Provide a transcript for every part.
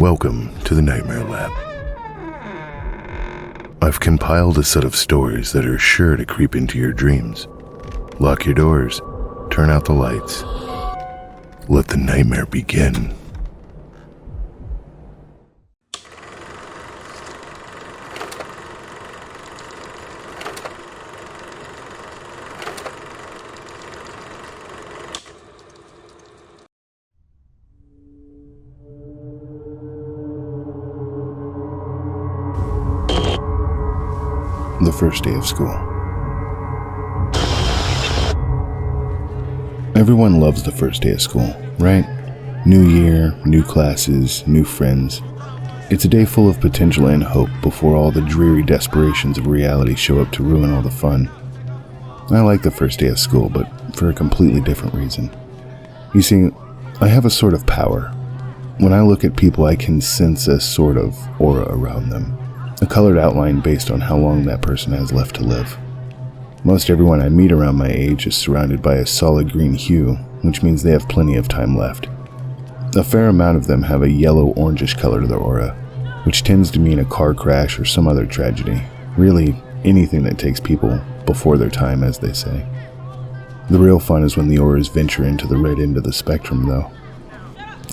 Welcome to the Nightmare Lab. I've compiled a set of stories that are sure to creep into your dreams. Lock your doors, turn out the lights. Let the nightmare begin. The first day of school. Everyone loves the first day of school, right? New year, new classes, new friends. It's a day full of potential and hope before all the dreary desperations of reality show up to ruin all the fun. I like the first day of school, but for a completely different reason. You see, I have a sort of power. When I look at people, I can sense a sort of aura around them. A colored outline based on how long that person has left to live. Most everyone I meet around my age is surrounded by a solid green hue, which means they have plenty of time left. A fair amount of them have a yellow-orangish color to their aura, which tends to mean a car crash or some other tragedy. Really, anything that takes people before their time, as they say. The real fun is when the auras venture into the red end of the spectrum, though.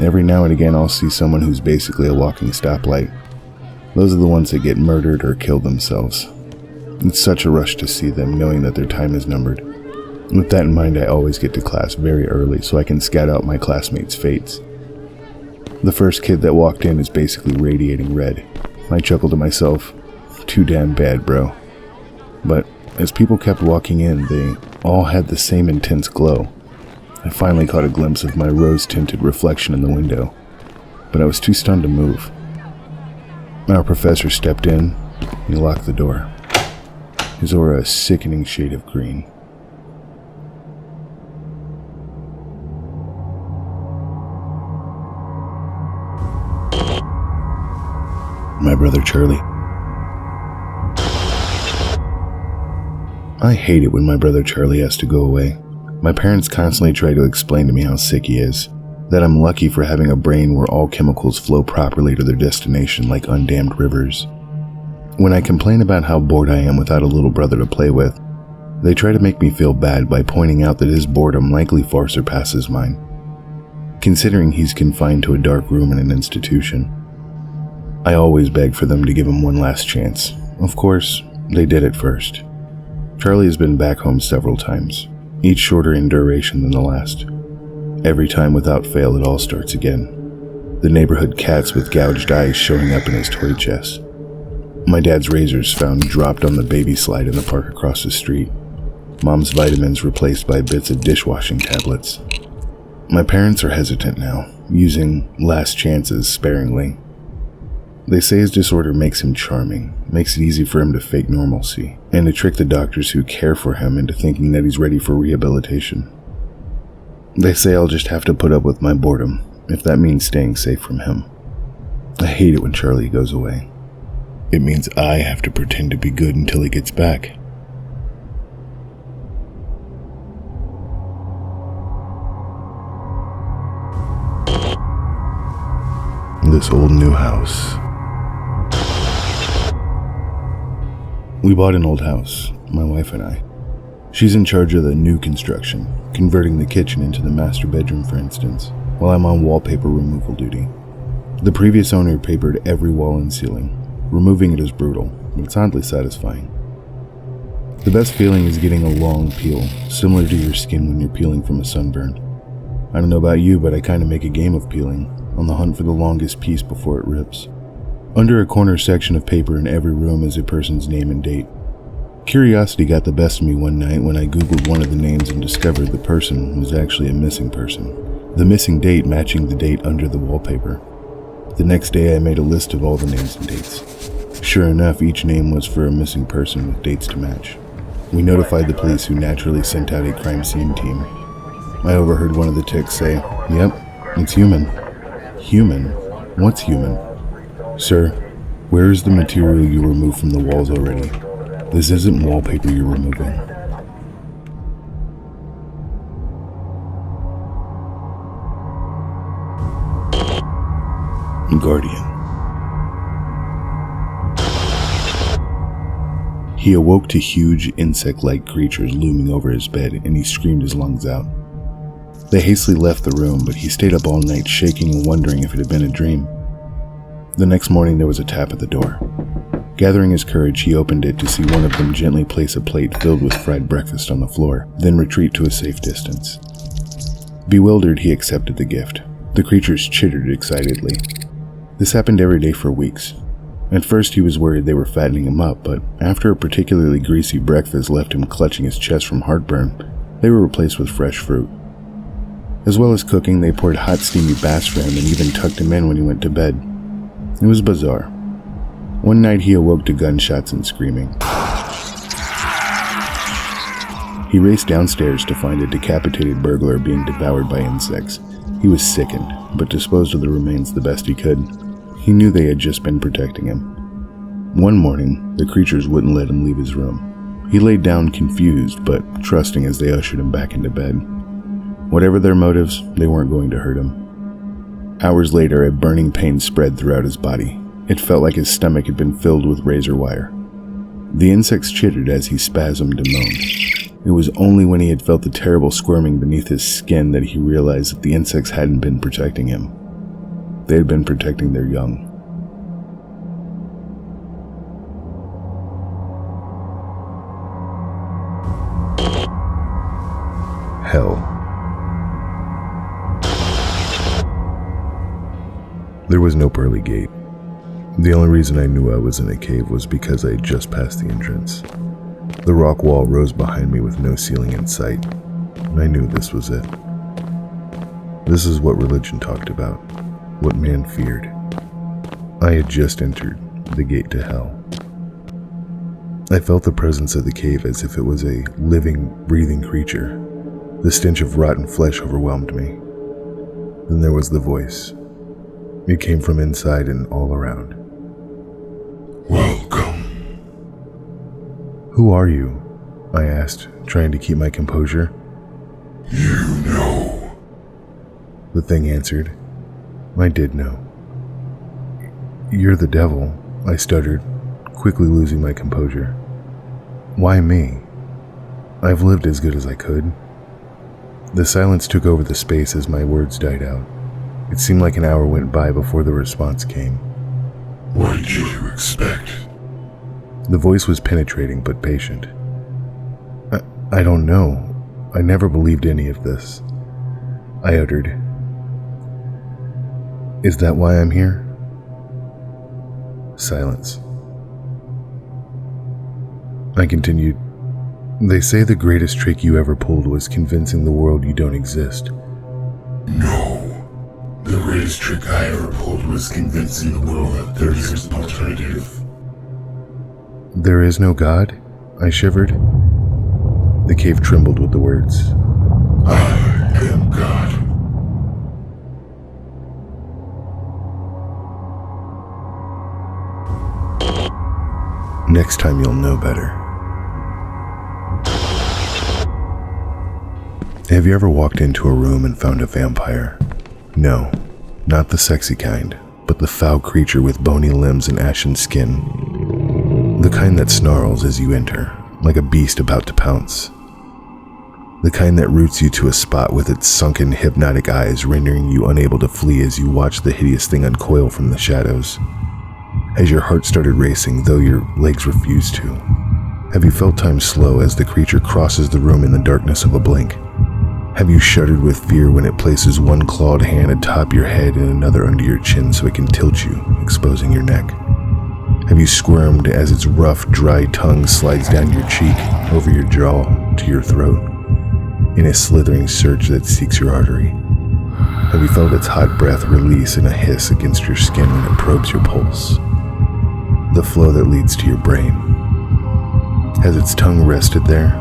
Every now and again I'll see someone who's basically a walking stoplight. Those are the ones that get murdered or kill themselves. It's such a rush to see them, knowing that their time is numbered. With that in mind, I always get to class very early so I can scout out my classmates' fates. The first kid that walked in is basically radiating red. I chuckled to myself, too damn bad, bro. But as people kept walking in, they all had the same intense glow. I finally caught a glimpse of my rose-tinted reflection in the window, but I was too stunned to move. Our professor stepped in, and he locked the door. His aura a sickening shade of green. My brother Charlie. I hate it when my brother Charlie has to go away. My parents constantly try to explain to me how sick he is. That I'm lucky for having a brain where all chemicals flow properly to their destination like undammed rivers. When I complain about how bored I am without a little brother to play with, they try to make me feel bad by pointing out that his boredom likely far surpasses mine, considering he's confined to a dark room in an institution. I always beg for them to give him one last chance. Of course, they did it first. Charlie has been back home several times, each shorter in duration than the last. Every time without fail, it all starts again. The neighborhood cats with gouged eyes showing up in his toy chest. My dad's razors found dropped on the baby slide in the park across the street. Mom's vitamins replaced by bits of dishwashing tablets. My parents are hesitant now, using last chances sparingly. They say his disorder makes him charming, makes it easy for him to fake normalcy, and to trick the doctors who care for him into thinking that he's ready for rehabilitation. They say I'll just have to put up with my boredom, if that means staying safe from him. I hate it when Charlie goes away. It means I have to pretend to be good until he gets back. This old new house. We bought an old house, my wife and I. She's in charge of the new construction, converting the kitchen into the master bedroom, for instance, while I'm on wallpaper removal duty. The previous owner papered every wall and ceiling. Removing it is brutal, but it's oddly satisfying. The best feeling is getting a long peel, similar to your skin when you're peeling from a sunburn. I don't know about you, but I kind of make a game of peeling, on the hunt for the longest piece before it rips. Under a corner section of paper in every room is a person's name and date. Curiosity got the best of me one night when I googled one of the names and discovered the person was actually a missing person. The missing date matching the date under the wallpaper. The next day I made a list of all the names and dates. Sure enough, each name was for a missing person with dates to match. We notified the police, who naturally sent out a crime scene team. I overheard one of the techs say, "Yep, it's human." Human? What's human? Sir, where is the material you removed from the walls already? This isn't wallpaper you're removing. Guardian. He awoke to huge insect-like creatures looming over his bed, and he screamed his lungs out. They hastily left the room, but he stayed up all night shaking and wondering if it had been a dream. The next morning there was a tap at the door. Gathering his courage, he opened it to see one of them gently place a plate filled with fried breakfast on the floor, then retreat to a safe distance. Bewildered, he accepted the gift. The creatures chittered excitedly. This happened every day for weeks. At first he was worried they were fattening him up, but after a particularly greasy breakfast left him clutching his chest from heartburn, they were replaced with fresh fruit. As well as cooking, they poured hot steamy baths for him and even tucked him in when he went to bed. It was bizarre. One night he awoke to gunshots and screaming. He raced downstairs to find a decapitated burglar being devoured by insects. He was sickened, but disposed of the remains the best he could. He knew they had just been protecting him. One morning, the creatures wouldn't let him leave his room. He laid down confused, but trusting as they ushered him back into bed. Whatever their motives, they weren't going to hurt him. Hours later, a burning pain spread throughout his body. It felt like his stomach had been filled with razor wire. The insects chittered as he spasmed and moaned. It was only when he had felt the terrible squirming beneath his skin that he realized that the insects hadn't been protecting him. They had been protecting their young. Hell. There was no pearly gate. The only reason I knew I was in a cave was because I had just passed the entrance. The rock wall rose behind me with no ceiling in sight. I knew this was it. This is what religion talked about, what man feared. I had just entered the gate to hell. I felt the presence of the cave as if it was a living, breathing creature. The stench of rotten flesh overwhelmed me. Then there was the voice. It came from inside and all around. Welcome. Who are you? I asked, trying to keep my composure. You know. The thing answered. I did know. You're the devil, I stuttered, quickly losing my composure. Why me? I've lived as good as I could. The silence took over the space as my words died out. It seemed like an hour went by before the response came. What did you expect? The voice was penetrating but patient. I don't know. I never believed any of this. I uttered. Is that why I'm here? Silence. I continued. They say the greatest trick you ever pulled was convincing the world you don't exist. No. The greatest trick I ever pulled was convincing the world that there is an alternative. There is no God? I shivered. The cave trembled with the words. I am God. Next time you'll know better. Have you ever walked into a room and found a vampire? No, not the sexy kind, but the foul creature with bony limbs and ashen skin. The kind that snarls as you enter, like a beast about to pounce. The kind that roots you to a spot with its sunken, hypnotic eyes, rendering you unable to flee as you watch the hideous thing uncoil from the shadows. Has your heart started racing, though your legs refuse to? Have you felt time slow as the creature crosses the room in the darkness of a blink? Have you shuddered with fear when it places one clawed hand atop your head and another under your chin so it can tilt you, exposing your neck? Have you squirmed as its rough, dry tongue slides down your cheek, over your jaw, to your throat, in a slithering surge that seeks your artery? Have you felt its hot breath release in a hiss against your skin when it probes your pulse? The flow that leads to your brain. Has its tongue rested there,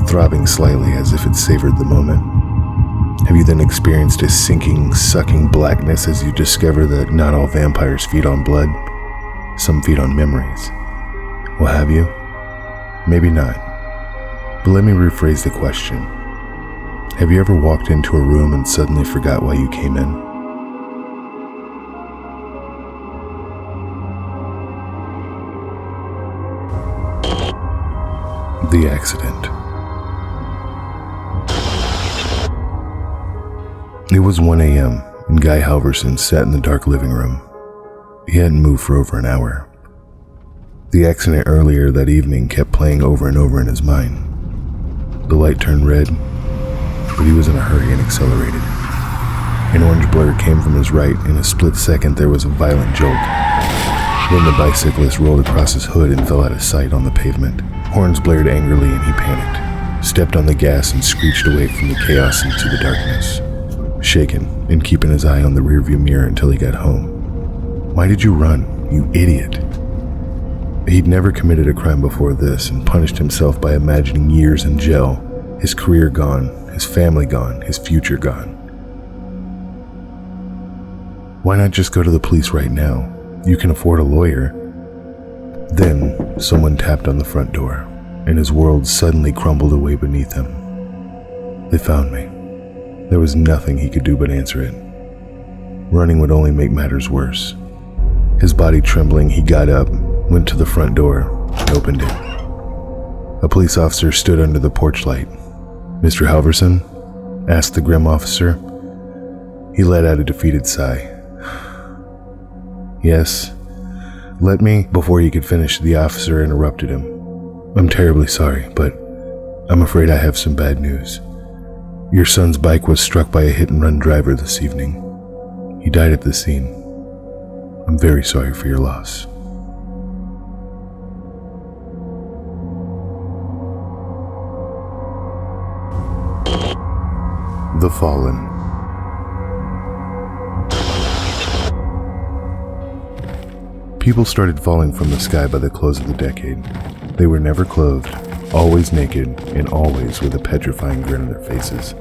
throbbing slightly as if it savored the moment? Have you then experienced a sinking, sucking blackness as you discover that not all vampires feed on blood? Some feed on memories. Well, have you? Maybe not. But let me rephrase the question. Have you ever walked into a room and suddenly forgot why you came in? The accident. It was 1 a.m. and Guy Halverson sat in the dark living room. He hadn't moved for over an hour. The accident earlier that evening kept playing over and over in his mind. The light turned red, but he was in a hurry and accelerated. An orange blur came from his right. In a split second, there was a violent jolt. Then the bicyclist rolled across his hood and fell out of sight on the pavement. Horns blared angrily and he panicked, stepped on the gas and screeched away from the chaos into the darkness, shaken and keeping his eye on the rearview mirror until he got home. Why did you run, you idiot? He'd never committed a crime before this and punished himself by imagining years in jail, his career gone, his family gone, his future gone. Why not just go to the police right now? You can afford a lawyer. Then someone tapped on the front door, and his world suddenly crumbled away beneath him. They found me. There was nothing he could do but answer it. Running would only make matters worse. His body trembling, he got up, went to the front door, and opened it. A police officer stood under the porch light. "Mr. Halverson?" asked the grim officer. He let out a defeated sigh. "Yes. Let me..." Before he could finish, the officer interrupted him. "I'm terribly sorry, but I'm afraid I have some bad news. Your son's bike was struck by a hit-and-run driver this evening. He died at the scene. I'm very sorry for your loss." The Fallen. People started falling from the sky by the close of the decade. They were never clothed, always naked, and always with a petrifying grin on their faces.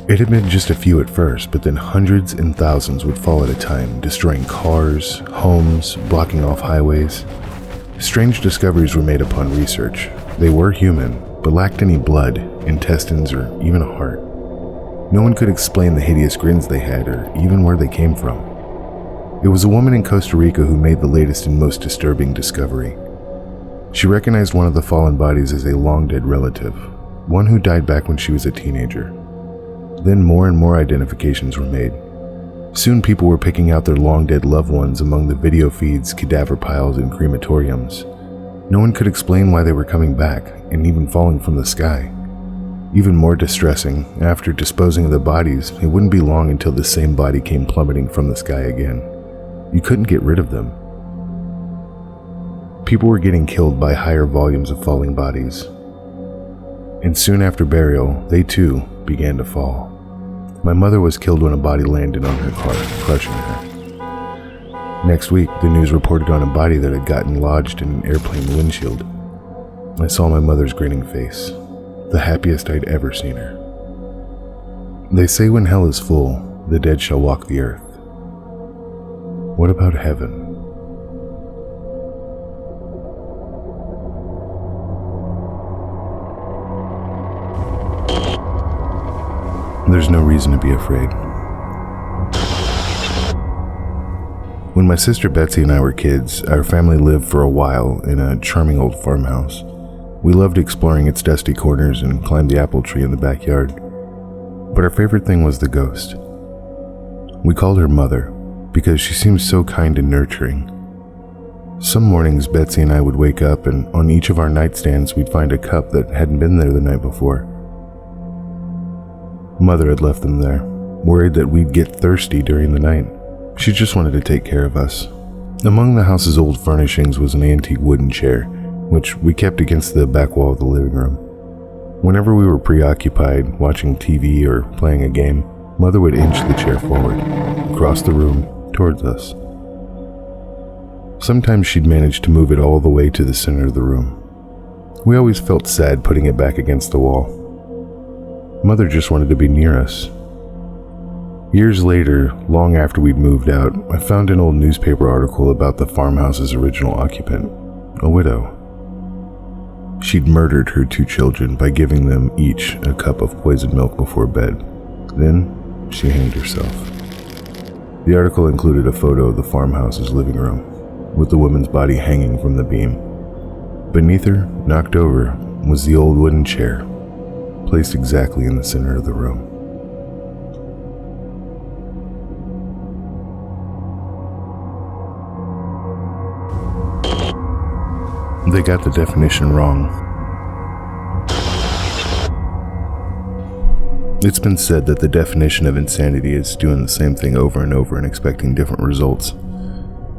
It had been just a few at first, but then hundreds and thousands would fall at a time, destroying cars, homes, blocking off highways. Strange discoveries were made upon research. They were human, but lacked any blood, intestines, or even a heart. No one could explain the hideous grins they had, or even where they came from. It was a woman in Costa Rica who made the latest and most disturbing discovery. She recognized one of the fallen bodies as a long-dead relative, one who died back when she was a teenager. Then more and more identifications were made. Soon people were picking out their long-dead loved ones among the video feeds, cadaver piles, and crematoriums. No one could explain why they were coming back, and even falling from the sky. Even more distressing, after disposing of the bodies, it wouldn't be long until the same body came plummeting from the sky again. You couldn't get rid of them. People were getting killed by higher volumes of falling bodies. And soon after burial, they too began to fall. My mother was killed when a body landed on her car, crushing her. Next week, the news reported on a body that had gotten lodged in an airplane windshield. I saw my mother's grinning face, the happiest I'd ever seen her. They say when hell is full, the dead shall walk the earth. What about heaven? There's no reason to be afraid. When my sister Betsy and I were kids, our family lived for a while in a charming old farmhouse. We loved exploring its dusty corners and climbed the apple tree in the backyard. But our favorite thing was the ghost. We called her Mother because she seemed so kind and nurturing. Some mornings, Betsy and I would wake up, and on each of our nightstands we'd find a cup that hadn't been there the night before. Mother had left them there, worried that we'd get thirsty during the night. She just wanted to take care of us. Among the house's old furnishings was an antique wooden chair, which we kept against the back wall of the living room. Whenever we were preoccupied, watching TV or playing a game, Mother would inch the chair forward, across the room, towards us. Sometimes she'd manage to move it all the way to the center of the room. We always felt sad putting it back against the wall. Mother just wanted to be near us. Years later, long after we'd moved out, I found an old newspaper article about the farmhouse's original occupant, a widow. She'd murdered her 2 children by giving them each a cup of poisoned milk before bed. Then, she hanged herself. The article included a photo of the farmhouse's living room, with the woman's body hanging from the beam. Beneath her, knocked over, was the old wooden chair, placed exactly in the center of the room. They got the definition wrong. It's been said that the definition of insanity is doing the same thing over and over and expecting different results.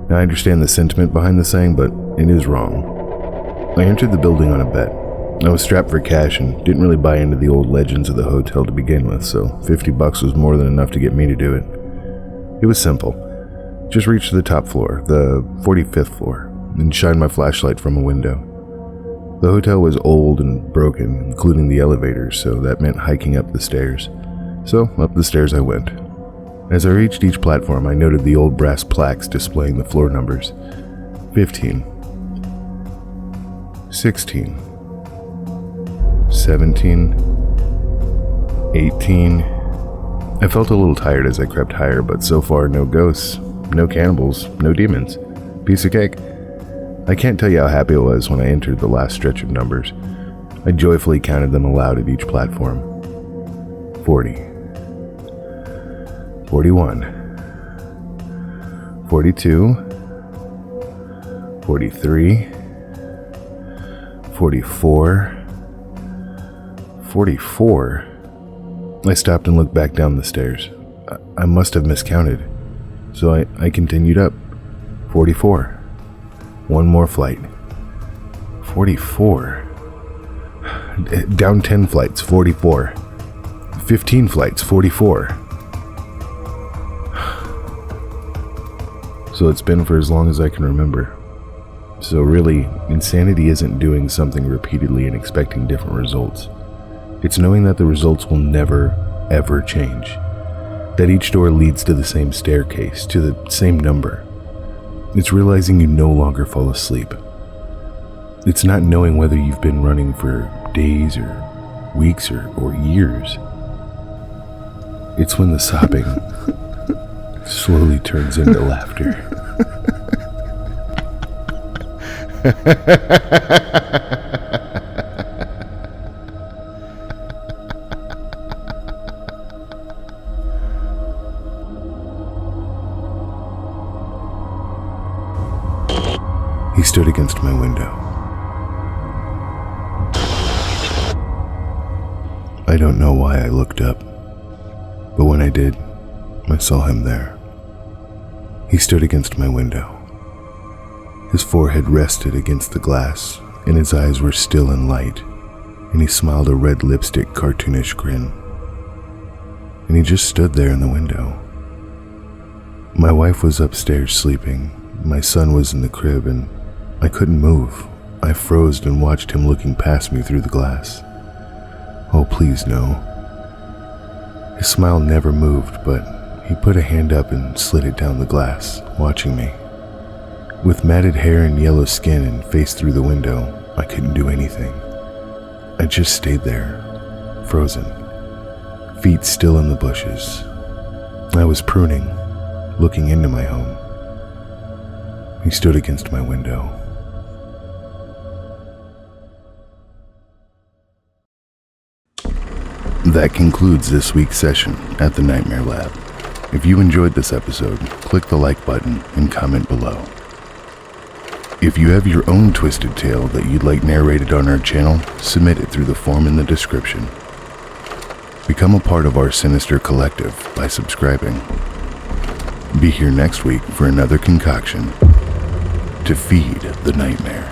Now, I understand the sentiment behind the saying, but it is wrong. I entered the building on a bet. I was strapped for cash and didn't really buy into the old legends of the hotel to begin with, so $50 was more than enough to get me to do it. It was simple. Just reach to the top floor, the 45th floor, and shine my flashlight from a window. The hotel was old and broken, including the elevators, so that meant hiking up the stairs. So up the stairs I went. As I reached each platform, I noted the old brass plaques displaying the floor numbers. 15. 16. 17. 18. I felt a little tired as I crept higher, but so far no ghosts, no cannibals, no demons. Piece of cake. I can't tell you how happy I was when I entered the last stretch of numbers. I joyfully counted them aloud at each platform. 40. 41. 42. 43. 44. 44. I stopped and looked back down the stairs. I must have miscounted. So I continued up. 44. One more flight. 44. Down 10 flights, 44. 15 flights, 44. So it's been for as long as I can remember. So really, insanity isn't doing something repeatedly and expecting different results. It's knowing that the results will never, ever change. That each door leads to the same staircase, to the same number. It's realizing you no longer fall asleep. It's not knowing whether you've been running for days or weeks or years. It's when the sobbing slowly turns into laughter. He stood against my window. I don't know why I looked up, but when I did, I saw him there. He stood against my window. His forehead rested against the glass, and his eyes were still in light, and he smiled a red lipstick cartoonish grin. And he just stood there in the window. My wife was upstairs sleeping, my son was in the crib, and I couldn't move. I froze and watched him looking past me through the glass. Oh, please no. His smile never moved, but he put a hand up and slid it down the glass, watching me. With matted hair and yellow skin and face through the window, I couldn't do anything. I just stayed there, frozen, feet still in the bushes. I was pruning, looking into my home. He stood against my window. That concludes this week's session at the Nightmare Lab. If you enjoyed this episode, click the like button and comment below. If you have your own twisted tale that you'd like narrated on our channel, submit it through the form in the description. Become a part of our sinister collective by subscribing. Be here next week for another concoction to feed the nightmare.